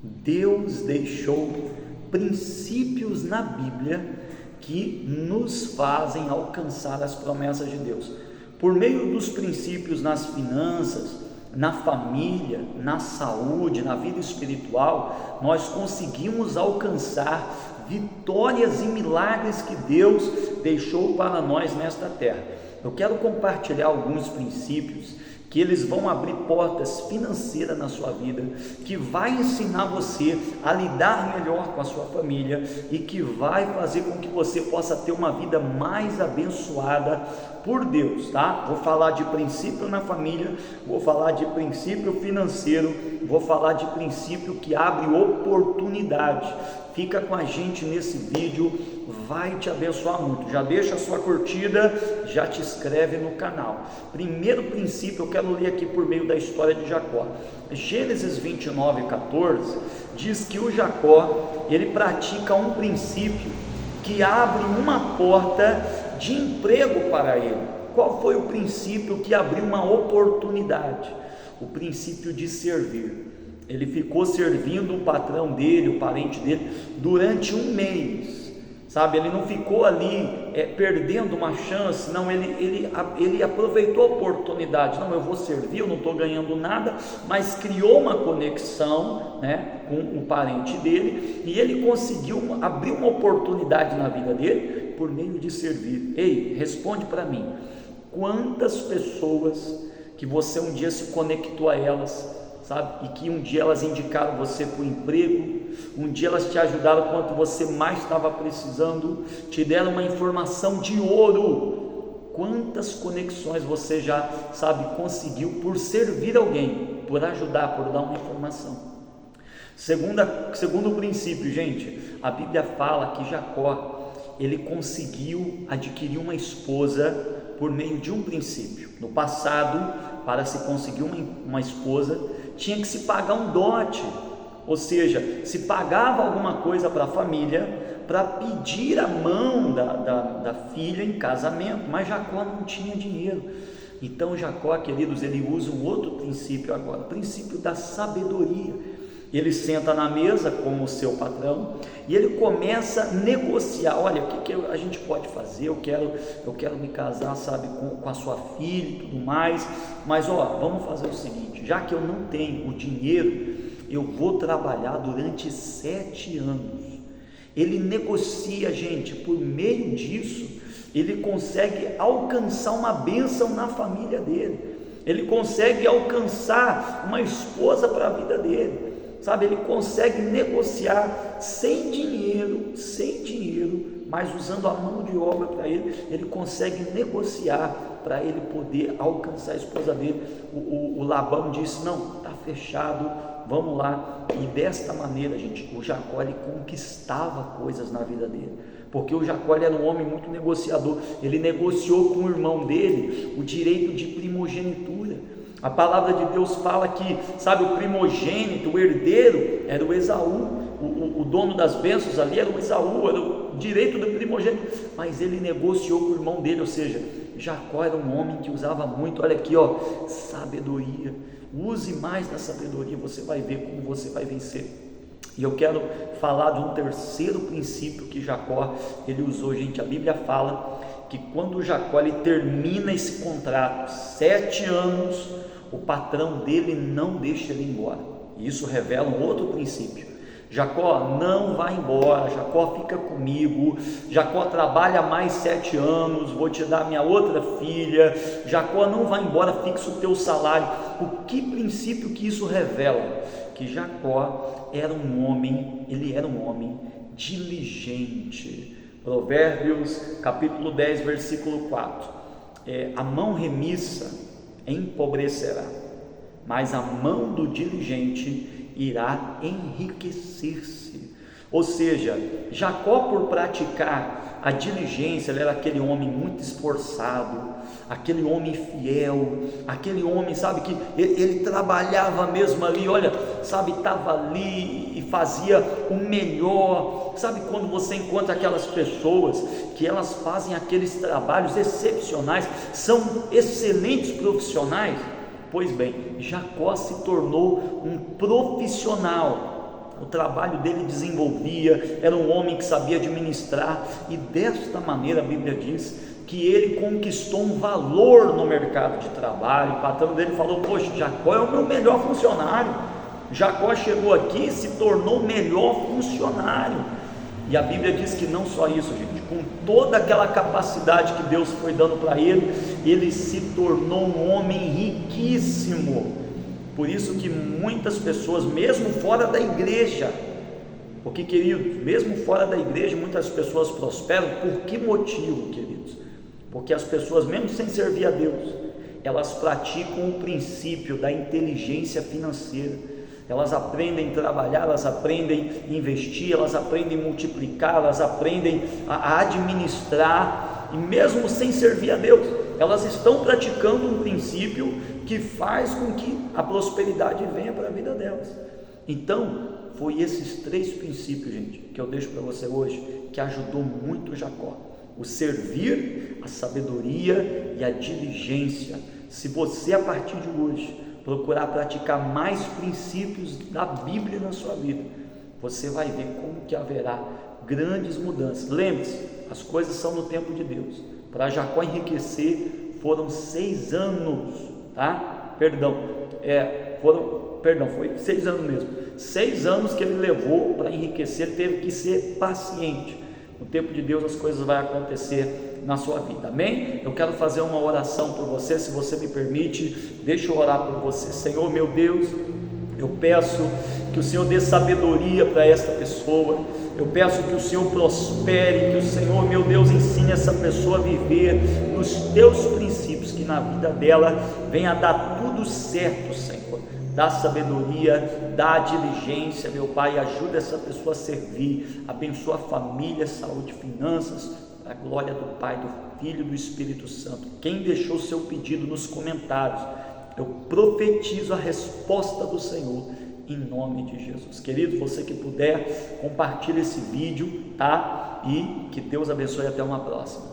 Deus deixou princípios na Bíblia que nos fazem alcançar as promessas de Deus. Por meio dos princípios nas finanças, na família, na saúde, na vida espiritual, nós conseguimos alcançar vitórias e milagres que Deus deixou para nós nesta terra. Eu quero compartilhar alguns princípios que eles vão abrir portas financeiras na sua vida, que vai ensinar você a lidar melhor com a sua família e que vai fazer com que você possa ter uma vida mais abençoada por Deus, tá? Vou falar de princípio na família, vou falar de princípio financeiro, vou falar de princípio que abre oportunidade. Fica com a gente nesse vídeo, vai te abençoar muito. Já deixa a sua curtida, já te inscreve no canal. Primeiro princípio eu quero ler aqui por meio da história de Jacó. Gênesis 29:14 diz que o Jacó, ele pratica um princípio que abre uma porta de emprego para ele. Qual foi o princípio que abriu uma oportunidade? O princípio de servir. Ele ficou servindo o patrão dele, o parente dele, durante um mês, sabe? Ele não ficou ali perdendo uma chance, não, ele aproveitou a oportunidade. Não, eu vou servir, eu não estou ganhando nada, mas criou uma conexão, né, com o parente dele, e ele conseguiu abrir uma oportunidade na vida dele por meio de servir. Ei, responde para mim, quantas pessoas que você um dia se conectou a elas, sabe? E que um dia elas indicaram você para o emprego, um dia elas te ajudaram quanto você mais estava precisando, te deram uma informação de ouro. Quantas conexões você já, sabe, conseguiu por servir alguém, por ajudar, por dar uma informação. Segundo princípio, gente, a Bíblia fala que Jacó, ele conseguiu adquirir uma esposa por meio de um princípio. No passado, para se conseguir uma esposa, tinha que se pagar um dote, ou seja, se pagava alguma coisa para a família para pedir a mão da filha em casamento, mas Jacó não tinha dinheiro. Então Jacó, queridos, ele usa um outro princípio agora, o princípio da sabedoria. Ele senta na mesa com o seu patrão e ele começa a negociar. Olha, o que a gente pode fazer? Eu quero me casar, sabe, com a sua filha e tudo mais, mas vamos fazer o seguinte, já que eu não tenho o dinheiro, eu vou trabalhar durante 7 anos. Ele negocia, gente, por meio disso, ele consegue alcançar uma bênção na família dele, ele consegue alcançar uma esposa para a vida dele. Sabe, ele consegue negociar sem dinheiro, mas usando a mão de obra para ele, ele consegue negociar para ele poder alcançar a esposa dele. O Labão disse, não, está fechado, vamos lá. E desta maneira, gente, o Jacó, ele conquistava coisas na vida dele, porque o Jacó, ele era um homem muito negociador. Ele negociou com o irmão dele o direito de primogenitura. A palavra de Deus fala que, sabe, o primogênito, o herdeiro, era o Esaú, o dono das bênçãos ali era o Esaú, era o direito do primogênito, mas ele negociou com o irmão dele, ou seja, Jacó era um homem que usava muito, olha aqui, sabedoria. Use mais da sabedoria, você vai ver como você vai vencer. E eu quero falar de um terceiro princípio que Jacó, ele usou, gente. A Bíblia fala que quando Jacó, ele termina esse contrato, 7 anos, o patrão dele não deixa ele embora. E isso revela um outro princípio. Jacó, não vai embora, Jacó, fica comigo, Jacó, trabalha mais 7 anos, vou te dar minha outra filha, Jacó, não vai embora, fixa o teu salário. O que princípio que isso revela? Que Jacó era um homem, ele era um homem diligente. Provérbios capítulo 10, versículo 4, a mão remissa empobrecerá, mas a mão do diligente irá enriquecer-se. Ou seja, Jacó, por praticar a diligência, ele era aquele homem muito esforçado, aquele homem fiel, aquele homem, sabe, que ele trabalhava mesmo ali, olha, sabe, estava ali e fazia o melhor. Sabe quando você encontra aquelas pessoas que elas fazem aqueles trabalhos excepcionais, são excelentes profissionais? Pois bem, Jacó se tornou um profissional o trabalho dele desenvolvia, era um homem que sabia administrar, e desta maneira a Bíblia diz que ele conquistou um valor no mercado de trabalho. O patrão dele falou: poxa, Jacó é o meu melhor funcionário. Jacó chegou aqui e se tornou o melhor funcionário. E a Bíblia diz que não só isso, gente, com toda aquela capacidade que Deus foi dando para ele, ele se tornou um homem riquíssimo. Por isso que muitas pessoas, mesmo fora da igreja, porque, queridos, mesmo fora da igreja, muitas pessoas prosperam. Por que motivo, queridos? Porque as pessoas, mesmo sem servir a Deus, elas praticam o princípio da inteligência financeira. Elas aprendem a trabalhar, elas aprendem a investir, elas aprendem a multiplicar, elas aprendem a administrar, e mesmo sem servir a Deus, elas estão praticando um princípio que faz com que a prosperidade venha para a vida delas. Então, foi esses 3 princípios, gente, que eu deixo para você hoje, que ajudou muito Jacó: o servir, a sabedoria e a diligência. Se você, a partir de hoje, procurar praticar mais princípios da Bíblia na sua vida, você vai ver como que haverá grandes mudanças. Lembre-se, as coisas são no tempo de Deus. Para Jacó enriquecer foram 6 anos, tá? Foi 6 anos mesmo. 6 anos que ele levou para enriquecer, teve que ser paciente. No tempo de Deus as coisas vão acontecer na sua vida, amém? Eu quero fazer uma oração por você, se você me permite. Deixa eu orar por você. Senhor meu Deus, eu peço que o Senhor dê sabedoria para esta pessoa. Eu peço que o Senhor prospere, que o Senhor, meu Deus, ensine essa pessoa a viver nos teus princípios, que na vida dela venha a dar tudo certo, Senhor. Dá sabedoria, dá diligência, meu Pai, ajuda essa pessoa a servir, abençoa a família, saúde, finanças, para a glória do Pai, do Filho e do Espírito Santo. Quem deixou seu pedido nos comentários, eu profetizo a resposta do Senhor, em nome de Jesus. Querido, você que puder, compartilhe esse vídeo, tá? E que Deus abençoe, até uma próxima.